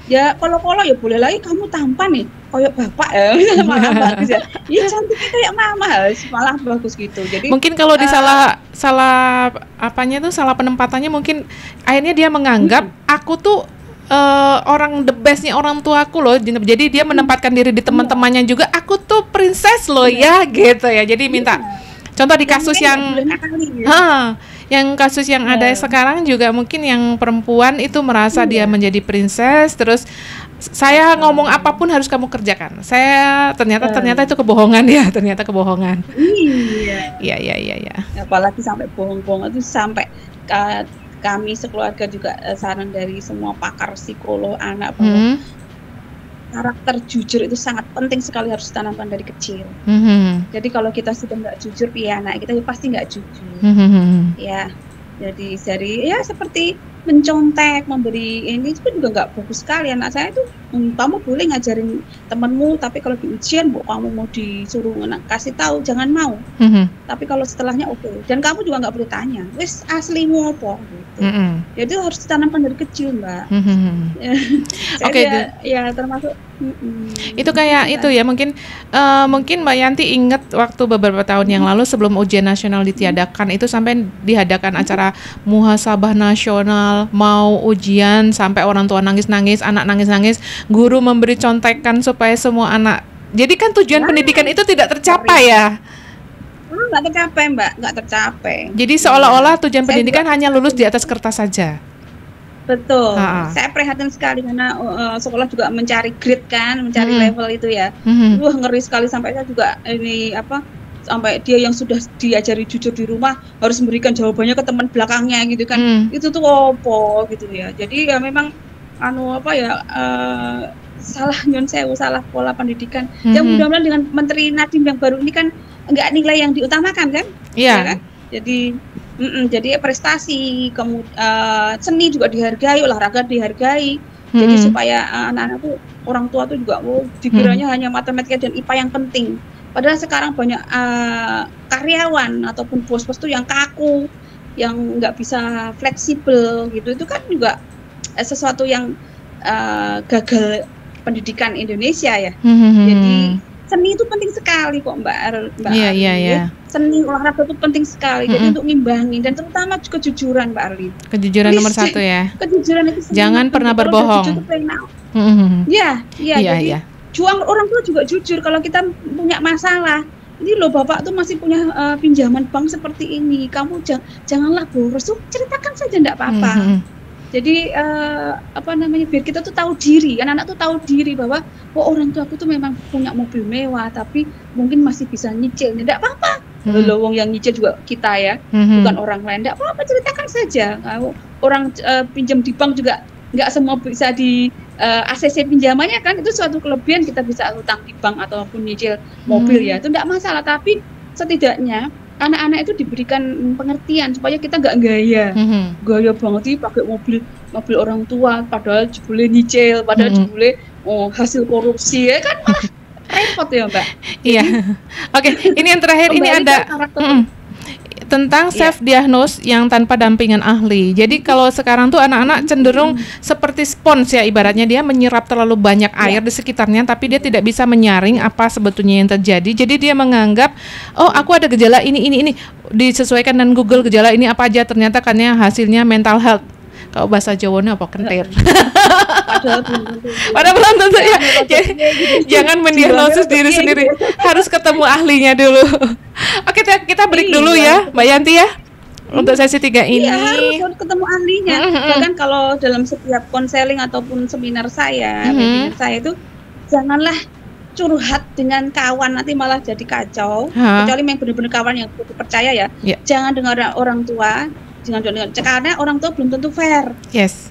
Ya kalau ya boleh lagi kamu tampan nih kayak bapak ya, malah bagus ya. Iya cantiknya kayak mama, malah bagus gitu. Jadi mungkin kalau di salah penempatannya, mungkin akhirnya dia menganggap aku tuh orang the bestnya orang tuaku loh, jadi dia menempatkan diri di teman-temannya juga, aku tuh princess loh ya gitu ya. Jadi minta contoh di kasus yang kasus yang ada sekarang juga, mungkin yang perempuan itu merasa dia menjadi princess, terus saya ngomong apapun harus kamu kerjakan. Saya ternyata itu kebohongan ya, ternyata kebohongan. Iya. Apalagi sampai bohong-bohong itu sampai kami sekeluarga juga saran dari semua pakar psikolog anak bahwa karakter jujur itu sangat penting sekali, harus ditanamkan dari kecil. Jadi kalau kita sudah nggak jujur, anak kita pasti nggak jujur. Ya, jadi ya seperti mencontek, memberi ini itu juga nggak bagus sekali. Anak saya itu, kamu boleh ngajarin temanmu, tapi kalau di ujian kamu mau disuruh kasih tahu, jangan mau. Tapi kalau setelahnya oke. Dan kamu juga nggak boleh tanya, wis aslimu apa gitu. Jadi harus ditanamkan dari kecil Mbak. Ya termasuk itu kayak itu ya, mungkin Mbak Yanti ingat waktu beberapa tahun yang lalu sebelum ujian nasional ditiadakan itu sampai diadakan acara muhasabah nasional, mau ujian sampai orang tua nangis-nangis, anak nangis-nangis, guru memberi contekan supaya semua anak. Jadi kan tujuan pendidikan itu tidak tercapai ya. Nggak tercapai Mbak, nggak tercapai. Jadi seolah-olah tujuan pendidikan hanya lulus di atas kertas saja. Betul. Saya prihatin sekali karena sekolah juga mencari grade kan, mencari level itu ya. Ngeri sekali, sampai saya juga ini sampai dia yang sudah diajari jujur di rumah harus memberikan jawabannya ke teman belakangnya gitu kan. Itu tuh opo gitu ya. Jadi ya memang salah nyun sewu, salah pola pendidikan. Yang mudah-mudahan dengan Menteri Nadiem yang baru ini kan enggak nilai yang diutamakan kan? Ya kan? Jadi prestasi, seni juga dihargai, olahraga dihargai. Jadi supaya anak-anak tuh, orang tua tuh juga dikiranya hanya matematika dan IPA yang penting. Padahal sekarang banyak karyawan ataupun bos-bos tuh yang kaku, yang nggak bisa fleksibel gitu. Itu kan juga sesuatu yang gagal pendidikan Indonesia ya. Jadi seni itu penting sekali kok Mbak. Iya. Seni, olahraga itu penting sekali. Jadi untuk ngimbangi, dan terutama kejujuran Mbak Arlin. Kejujuran nomor 1 ya. Kejujuran itu jangan pernah berbohong. Jadi juang orang tua juga jujur. Kalau kita punya masalah, ini loh bapak tuh masih punya pinjaman bank seperti ini, kamu janganlah boros, ceritakan saja enggak apa-apa. Jadi biar kita tuh tahu diri, anak-anak tuh tahu diri bahwa orang tua aku tuh memang punya mobil mewah tapi mungkin masih bisa nyicil, enggak apa-apa. Lowong yang nyicil juga kita ya, bukan orang lain, enggak apa-apa, ceritakan saja. Orang pinjam di bank juga enggak semua bisa di ACC pinjamannya kan, itu suatu kelebihan, kita bisa utang di bank ataupun nyicil mobil ya, itu enggak masalah. Tapi setidaknya anak-anak itu diberikan pengertian supaya kita nggak gaya banget sih pakai mobil orang tua, padahal jebule nyicil, padahal jebule hasil korupsi ya kan, malah repot ya Mbak. Iya. Oke, ini yang terakhir, ini ada tentang self diagnose yang tanpa dampingan ahli. Jadi kalau sekarang tuh anak-anak cenderung seperti spons ya, ibaratnya dia menyerap terlalu banyak air di sekitarnya tapi dia tidak bisa menyaring apa sebetulnya yang terjadi. Jadi dia menganggap, oh aku ada gejala ini, disesuaikan dengan Google gejala ini apa aja, ternyata karena hasilnya mental health. Kalau bahasa Jawanya apa, kentir. Padahal belum tentu ya. Jangan mendiagnosis diri sendiri. Harus ketemu ahlinya dulu. Oke, kita break dulu ya, Mbak Yanti ya. Untuk sesi 3 ini. Iya, harus ketemu ahlinya. Bahkan kalau dalam setiap konseling ataupun seminar saya, webinar saya itu janganlah curhat dengan kawan, nanti malah jadi kacau. Kecuali yang benar-benar kawan yang percaya ya. Jangan dengar orang tua. Karena orang tua belum tentu fair.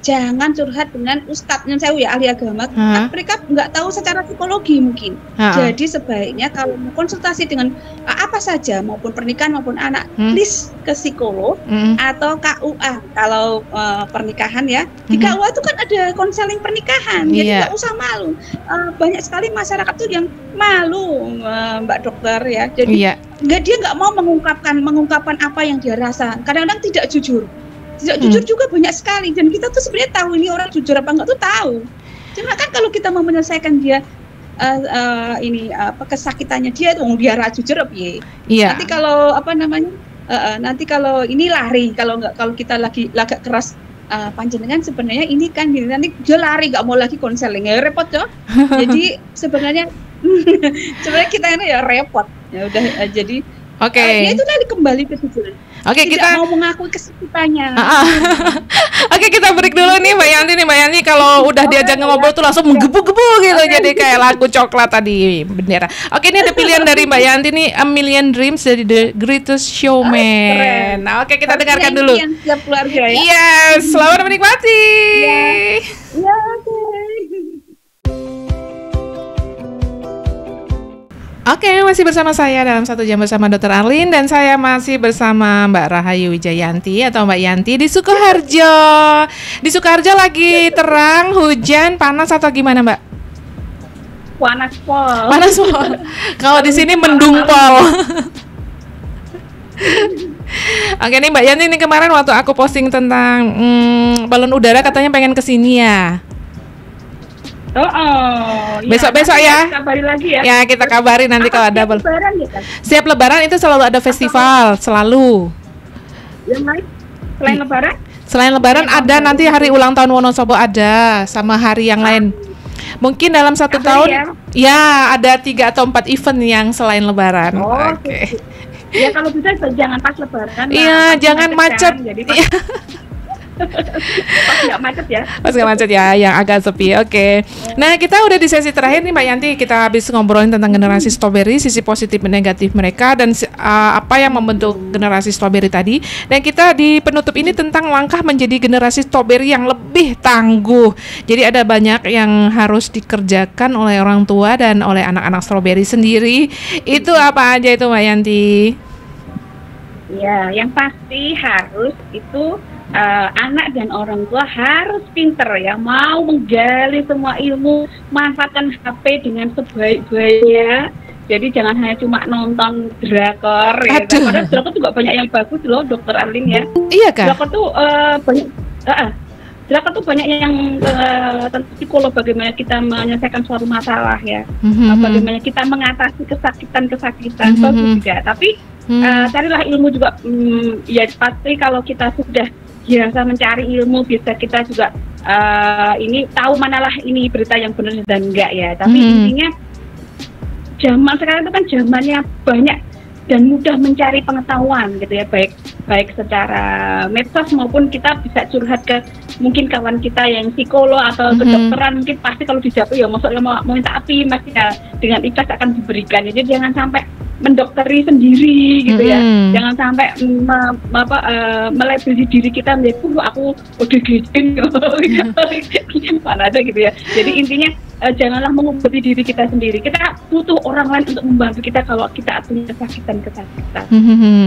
Jangan curhat dengan ustadz yang saya ahli agama, mereka nggak tahu secara psikologi mungkin. Jadi sebaiknya kalau mau konsultasi dengan apa saja, maupun pernikahan maupun anak, please ke psikolog atau KUA. Kalau pernikahan ya, di KUA itu kan ada konseling pernikahan, jadi nggak usah malu. Banyak sekali masyarakat tuh yang malu, Mbak Dokter ya. Jadi dia nggak mau mengungkapkan apa yang dia rasa. Kadang-kadang tidak jujur juga banyak sekali, dan kita tuh sebenarnya tahu ini orang jujur apa enggak tuh tahu. Cuma kan kalau kita mau menyelesaikan dia kesakitannya dia jujur nanti kalau nanti kalau ini lari, kalau kita lagi agak keras panjenengan sebenarnya ini kan nanti dia lari nggak mau lagi konseling, ya repot toh. Jadi sebenarnya kita ini ya repot. Ya udah jadi ya itu tadi kembali ke tujuan. Kita mau mengakui kesakitannya. Oke, kita break dulu nih Mbak Yanti nih. Mbak Yanti kalau udah diajak ngobrol tuh langsung menggebu-gebu gitu. Jadi kayak lagu coklat tadi, bendera. Oke, ini ada pilihan dari Mbak Yanti nih, A Million Dreams dari The Greatest Showman. Nah, oke, kita dengarkan dulu. Siap keluarga ya. Yes, selamat menikmati. Ya, oke. Oke, masih bersama saya dalam 1 jam bersama Dr. Arlin, dan saya masih bersama Mbak Rahayu Wijayanti atau Mbak Yanti di Sukoharjo. Di Sukoharjo lagi terang, hujan, panas atau gimana Mbak? Panas pol. Kalau di sini mendung pol. Oke nih Mbak Yanti, ini kemarin waktu aku posting tentang balon udara katanya pengen kesini ya. Besok-besok ya. Kabari lagi ya. Ya, kita kabari nanti kalau ada Lebaran ya kan? Siap Lebaran itu selalu ada festival, selalu. Yang lain selain Lebaran? Selain Lebaran ada nanti hari ulang tahun Wonosobo ada, sama hari yang lain. Mungkin dalam 1 tahun ya ada 3 atau 4 event yang selain Lebaran. Ya kalau bisa jangan pas Lebaran. Iya, jangan macet. Jadi Pas nggak macet ya. Pas nggak macet ya, yang agak sepi. Oke. Nah, kita udah di sesi terakhir nih Mbak Yanti. Kita habis ngobrolin tentang generasi strawberry, sisi positif dan negatif mereka, dan apa yang membentuk generasi strawberry tadi. Dan kita di penutup ini tentang langkah menjadi generasi strawberry yang lebih tangguh. Jadi ada banyak yang harus dikerjakan oleh orang tua dan oleh anak-anak strawberry sendiri. Itu apa aja itu Mbak Yanti? Ya, yang pasti harus itu anak dan orang tua harus pinter ya, mau menggali semua ilmu, manfaatkan HP dengan sebaik-baiknya. Jadi jangan hanya cuma nonton drakor ya. Karena drakor juga banyak yang bagus loh, Dokter Arlin ya. Iya kan? Drakor tuh banyak. Drakor tuh banyak yang tentang psikolog, bagaimana kita menyelesaikan suatu masalah ya, bagaimana kita mengatasi kesakitan bagus juga. Tapi carilah ilmu juga, ya pasti kalau kita sudah biasa mencari ilmu, bisa kita juga ini tahu manalah ini berita yang benar dan enggak ya. Tapi intinya zaman sekarang itu kan zamannya banyak dan mudah mencari pengetahuan gitu ya, baik secara medsos maupun kita bisa curhat ke mungkin kawan kita yang psikolog atau kedokteran, mungkin pasti kalau dijawab ya maksudnya mau minta api masih ya, dengan ikhlas akan diberikan. Jadi jangan sampai mendokteri sendiri gitu ya, jangan sampai melabeli diri kita menjadi aku udah gini mana ada gitu ya. Jadi intinya janganlah mengobati diri kita sendiri. Kita butuh orang lain untuk membantu kita kalau kita punya kesakitan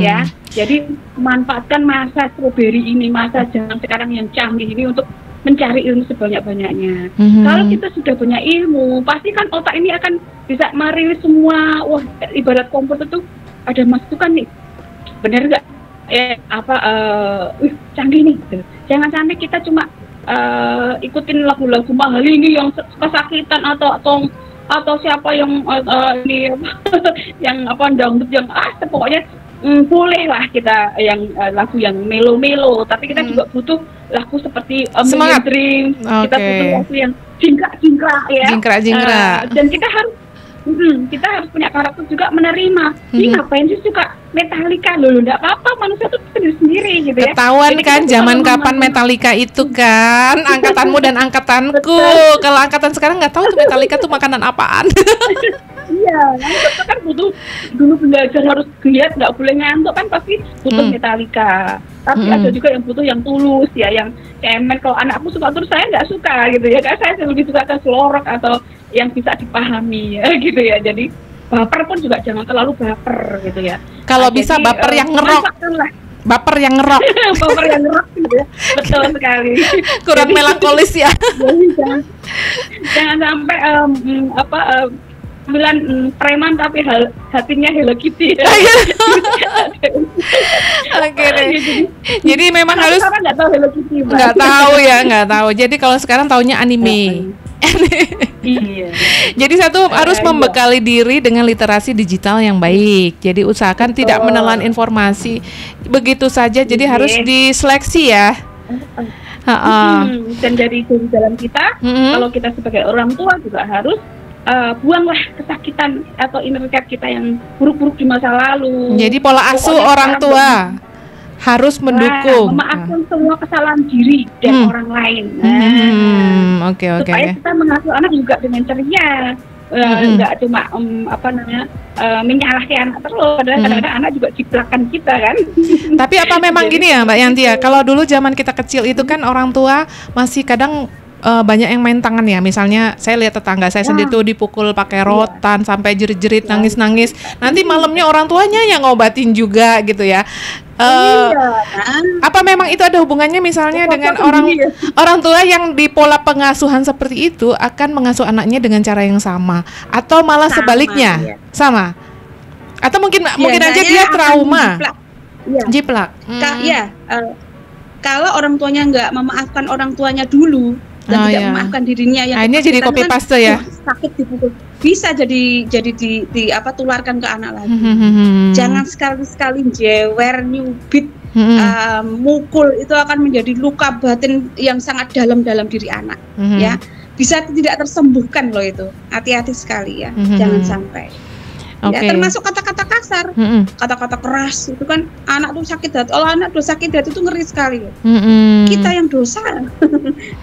ya. Jadi manfaatkan masa strawberry ini, masa zaman sekarang yang canggih ini untuk mencari ilmu sebanyak-banyaknya. Kalau kita sudah punya ilmu, pasti kan otak ini akan bisa merilis semua. Wah, ibarat komputer tuh ada masukan nih, bener nggak? Canggih nih. Jangan sampai kita cuma ikutin lagu-lagu mahal ini yang kesakitan atau siapa yang ini yang dangdut yang pokoknya boleh lah kita yang lagu yang melo-melo, tapi kita juga butuh lagu seperti Semangat Dream. Kita butuh lagu yang jingkrak ya. Dan kita harus punya karakter juga menerima. Ini ngapain sih suka Metallica loh? Enggak apa-apa, manusia itu sendiri gitu ya. Ketahuan kan zaman kapan Metallica itu kan, angkatanmu dan angkatanku. Kalau angkatan sekarang nggak tahu tuh Metallica tuh makanan apaan. Iya, kita kan butuh dulu belajar harus giat, nggak boleh ngantuk kan, pasti butuh Metallica. Tapi ada juga yang butuh yang tulus ya, yang cemen. Kalau anakku suka terus saya nggak suka gitu ya, karena saya lebih suka ke slow rock atau yang bisa dipahami ya gitu ya. Jadi baper pun juga jangan terlalu baper gitu ya. Kalau bisa jadi, baper yang ngerok. Baper yang ngerok. Baper yang ngerok gitu ya. Betul sekali. Kurang jadi, melankolis ya. Jangan sampai preman tapi hatinya Hello Kitty. Oke deh. Jadi memang harus nggak tahu Hello Kitty. Nggak tahu. Jadi kalau sekarang taunya anime. Iya. Jadi harus membekali diri dengan literasi digital yang baik. Jadi usahakan tidak menelan informasi begitu saja. Jadi harus diseleksi ya. Dan dari dalam kita, kalau kita sebagai orang tua juga harus buanglah kesakitan atau inner-child kita yang buruk-buruk di masa lalu. Jadi pola asuh orang tua harus mendukung. Memaafkan semua kesalahan diri dan orang lain. Oke. Supaya kita mengasuh anak juga dengan ceria. Enggak cuma menyalahkan anak terus, padahal kadang-kadang anak juga ciplakan kita kan. Tapi apa memang gini ya Mbak Yanti ya, kalau dulu zaman kita kecil itu kan orang tua masih kadang banyak yang main tangan ya. Misalnya saya lihat tetangga saya sendiri tuh dipukul pakai rotan sampai jerit-jerit, nangis-nangis. Nanti malamnya orang tuanya yang ngobatin juga gitu ya. Apa memang itu ada hubungannya misalnya dengan orang tua yang di pola pengasuhan seperti itu akan mengasuh anaknya dengan cara yang sama, atau malah sebaliknya? Sama. Atau mungkin aja dia trauma. Jiplak. Kalau orang tuanya nggak memaafkan orang tuanya dulu dan tidak memaafkan dirinya, yang akhirnya jadi copy paste ya. Sakit dipukul. Bisa jadi tularkan ke anak lagi. Jangan sekali-sekali jewer, nyubit, mukul, itu akan menjadi luka batin yang sangat dalam diri anak. Ya, bisa tidak tersembuhkan loh itu. Hati-hati sekali ya, jangan sampai. Ya, termasuk kata-kata kasar, kata-kata keras itu kan anak tuh sakit hati. Kalau anak tuh sakit hati itu ngeri sekali. Kita yang dosa,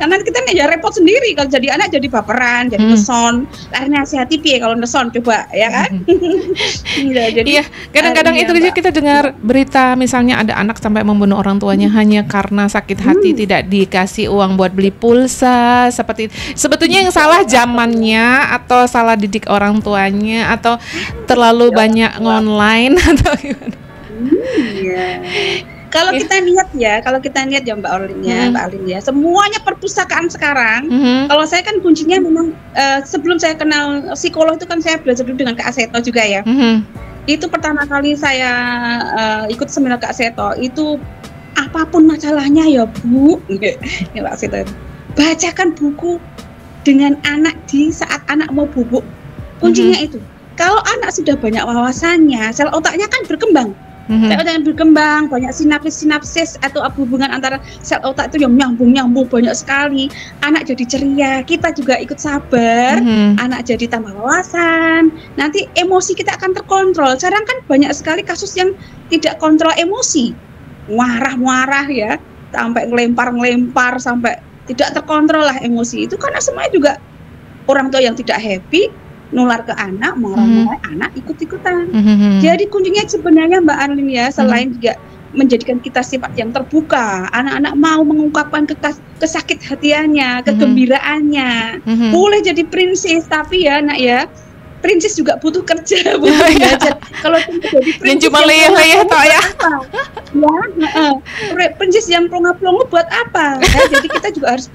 karena kita nih ya repot sendiri kalau jadi anak, jadi baperan, jadi neson. Akhirnya nasihati piye kalau neson, coba ya kan? Iya, kadang-kadang itu aja kita dengar berita misalnya ada anak sampai membunuh orang tuanya hanya karena sakit hati, tidak dikasih uang buat beli pulsa, seperti itu. Sebetulnya yang salah zamannya atau salah didik orang tuanya atau terlalu banyak online atau gimana? Kalau kita lihat ya Mbak Orlin ya, semuanya perpustakaan sekarang. Kalau saya kan kuncinya memang sebelum saya kenal psikolog itu kan saya belajar dulu dengan Kak Seto juga ya. Itu pertama kali saya ikut seminar Kak Seto itu apapun masalahnya ya Bu, ya Kak Seto, bacakan buku dengan anak di saat anak mau bubuk. Kuncinya itu. Kalau anak sudah banyak wawasannya, sel otaknya kan berkembang. Sel otaknya berkembang, banyak sinapsis atau hubungan antara sel otak itu yang nyambung banyak sekali. Anak jadi ceria, kita juga ikut sabar, anak jadi tambah wawasan. Nanti emosi kita akan terkontrol. Sekarang kan banyak sekali kasus yang tidak kontrol emosi. Marah-marah ya, sampai ngelempar, sampai tidak terkontrol lah emosi itu, karena semuanya juga orang tua yang tidak happy nular ke anak, marah-marah, anak ikut-ikutan. Jadi kuncinya sebenarnya Mbak Arlin ya, selain juga menjadikan kita sifat yang terbuka, anak-anak mau mengungkapkan kesakit hatiannya, kegembiraannya, boleh jadi princess, tapi ya nak ya, princess juga butuh kerja, butuh belajar. Kalau jadi princess cuma leyeh-leyeh toh ya. Princess yang plongo-plongo buat apa? Ya, jadi kita juga harus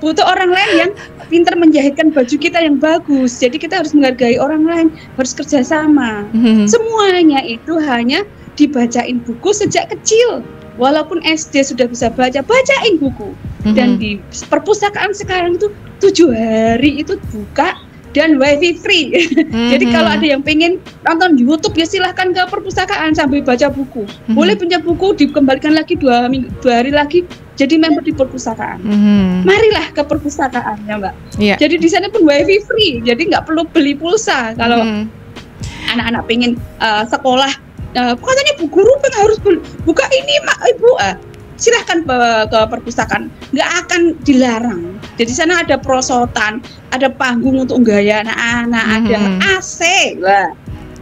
butuh orang lain yang pintar menjahitkan baju kita yang bagus. Jadi kita harus menghargai orang lain, harus kerjasama. Semuanya itu hanya dibacain buku sejak kecil. Walaupun SD sudah bisa baca, bacain buku. Dan di perpustakaan sekarang itu 7 hari itu buka dan wifi free. Jadi kalau ada yang pengen nonton di YouTube ya silahkan ke perpustakaan sambil baca buku. Boleh punya buku dikembalikan lagi 2 hari lagi jadi member di perpustakaan. Marilah ke perpustakaan ya Mbak. Jadi di sana pun wifi free, jadi nggak perlu beli pulsa. Kalau anak-anak pengen sekolah, katanya Bu Guru harus buka ini Ibu. Silahkan ke perpustakaan, nggak akan dilarang. Jadi sana ada perosotan, ada panggung untuk gaya anak-anak, ada AC,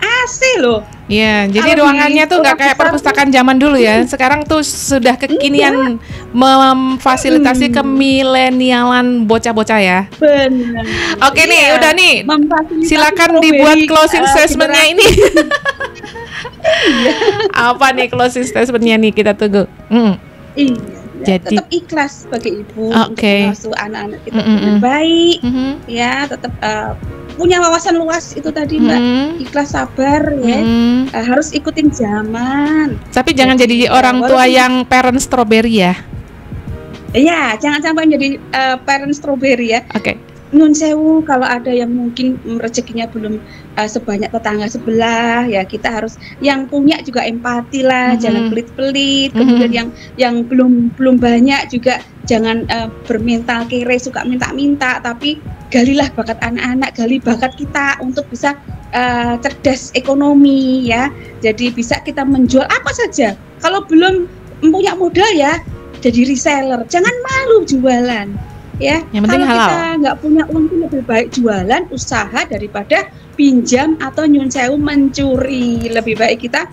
AC loh. Iya, jadi ruangannya tuh nggak kayak perpustakaan zaman dulu ya. Sekarang tuh sudah kekinian memfasilitasi kemilenialan bocah-bocah ya. Benar. Oke nih, udah nih. Silakan dibuat closing statement-nya ini. Apa nih closing statement-nya nih, kita tunggu. Iya, jadi tetap ikhlas sebagai ibu untuk mengasuh anak-anak kita dengan baik, ya tetap punya wawasan luas itu tadi Mbak, ikhlas sabar ya, harus ikutin zaman. Tapi jangan jadi orang tua yang parent strawberry ya. Iya, jangan sampai menjadi parent strawberry ya. Nyun sewu, kalau ada yang mungkin rezekinya belum sebanyak tetangga sebelah, ya kita harus yang punya juga empati lah, jangan pelit-pelit. Kemudian yang belum banyak juga jangan bermental kere, suka minta-minta, tapi galilah bakat anak-anak, gali bakat kita untuk bisa cerdas ekonomi ya. Jadi bisa kita menjual apa saja. Kalau belum punya modal ya, jadi reseller. Jangan malu jualan. Ya, yang penting kalau halal. Kita nggak punya uang itu lebih baik jualan, usaha daripada pinjam atau nyun sewu mencuri. Lebih baik kita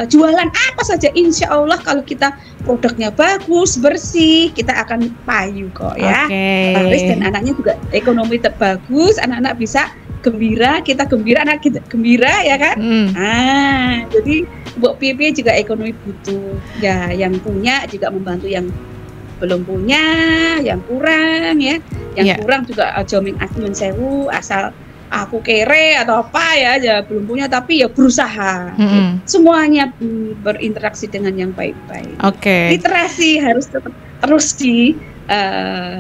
jualan apa saja. Insya Allah kalau kita produknya bagus, bersih, kita akan payu kok ya. Laris dan anaknya juga ekonomi bagus, anak-anak bisa gembira, kita gembira, anak kita gembira ya kan. Jadi Mbok Pipi juga ekonomi butuh ya, yang punya juga membantu yang belum punya, yang kurang ya, kurang juga joming nyun sewu, asal aku kere atau apa ya belum punya, tapi ya berusaha. Semuanya berinteraksi dengan yang baik-baik. Literasi harus tetap terus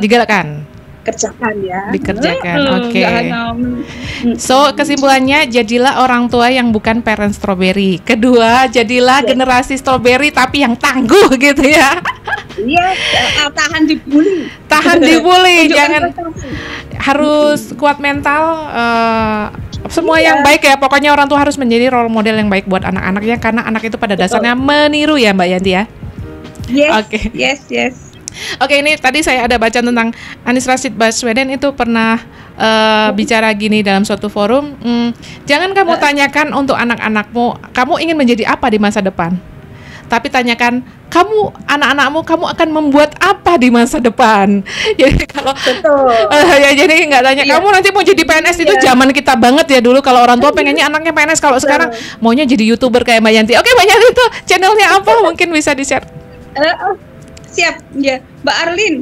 digalakkan. Dikerjakan. So kesimpulannya, jadilah orang tua yang bukan parent strawberry. Kedua, jadilah generasi strawberry tapi yang tangguh gitu ya. Iya, tahan dibully. Jangan harus kuat mental, Semua yang baik ya, pokoknya orang tua harus menjadi role model yang baik buat anak-anaknya, karena anak itu pada dasarnya meniru ya Mbak Yanti ya. Yes, yes. Oke, ini tadi saya ada baca tentang Anies Rashid Baswedan itu pernah bicara gini dalam suatu forum, jangan kamu tanyakan untuk anak-anakmu, kamu ingin menjadi apa di masa depan, tapi tanyakan kamu, anak-anakmu, kamu akan membuat apa di masa depan. Jadi kalau ya jadi nggak tanya kamu nanti mau jadi PNS, itu zaman kita banget ya dulu, kalau orang tua pengennya anaknya PNS, kalau sekarang maunya jadi YouTuber kayak Mbak Yanti. Oke, Mbak Yanti itu channelnya apa? Mungkin bisa di-share. Siap, ya, Mbak Arlin.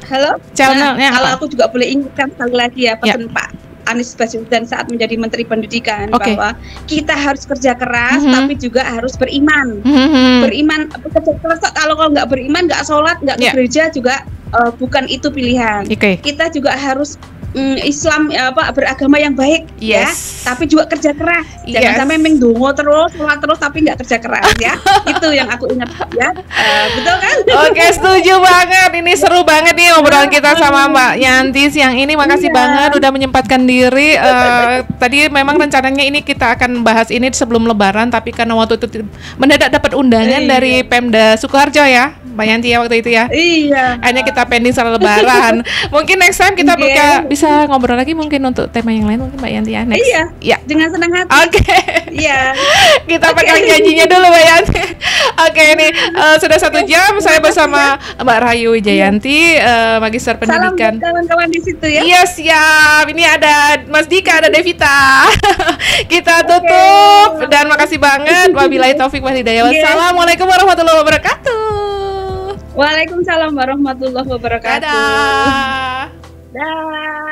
Halo. Channelnya kalau aku juga boleh ingatkan sekali lagi ya pesan Pak Anies Baswedan saat menjadi Menteri Pendidikan, bahwa kita harus kerja keras, tapi juga harus beriman. Beriman, kerja keras. Kalau nggak beriman, nggak sholat, nggak ke gereja juga bukan itu pilihan. Kita juga harus Islam beragama yang baik, ya, tapi juga kerja keras. Jangan sampai mendongo terus, sholat terus, tapi nggak kerja keras ya. Itu yang aku ingat ya. Betul kan? Oke, setuju banget. Ini seru banget nih obrolan kita sama Mbak Yanti siang ini. Makasih banget udah menyempatkan diri. Tadi memang rencananya ini kita akan bahas ini sebelum Lebaran, tapi karena waktu itu mendadak dapat undangan dari Pemda Sukoharjo ya, Mbak Yanti ya, waktu itu ya. Hanya kita pending setelah Lebaran. Mungkin next time kita bisa ngobrol lagi mungkin untuk tema yang lain, mungkin Mbak Yanti ya. Next. Dengan senang hati. Kita pegang janjinya dulu Mbak Yanti. Ini sudah 1 jam saya bersama Mbak Rahayu Wijayanti, Magister Pendidikan. Salam kawan-kawan di situ ya. Iya, siap. Ini ada Mas Dika, ada Devita. Kita tutup dan makasih banget. Wabillahi taufik wal hidayah. Wassalamualaikum warahmatullahi wabarakatuh. Waalaikumsalam warahmatullahi wabarakatuh. Dadah. Dah.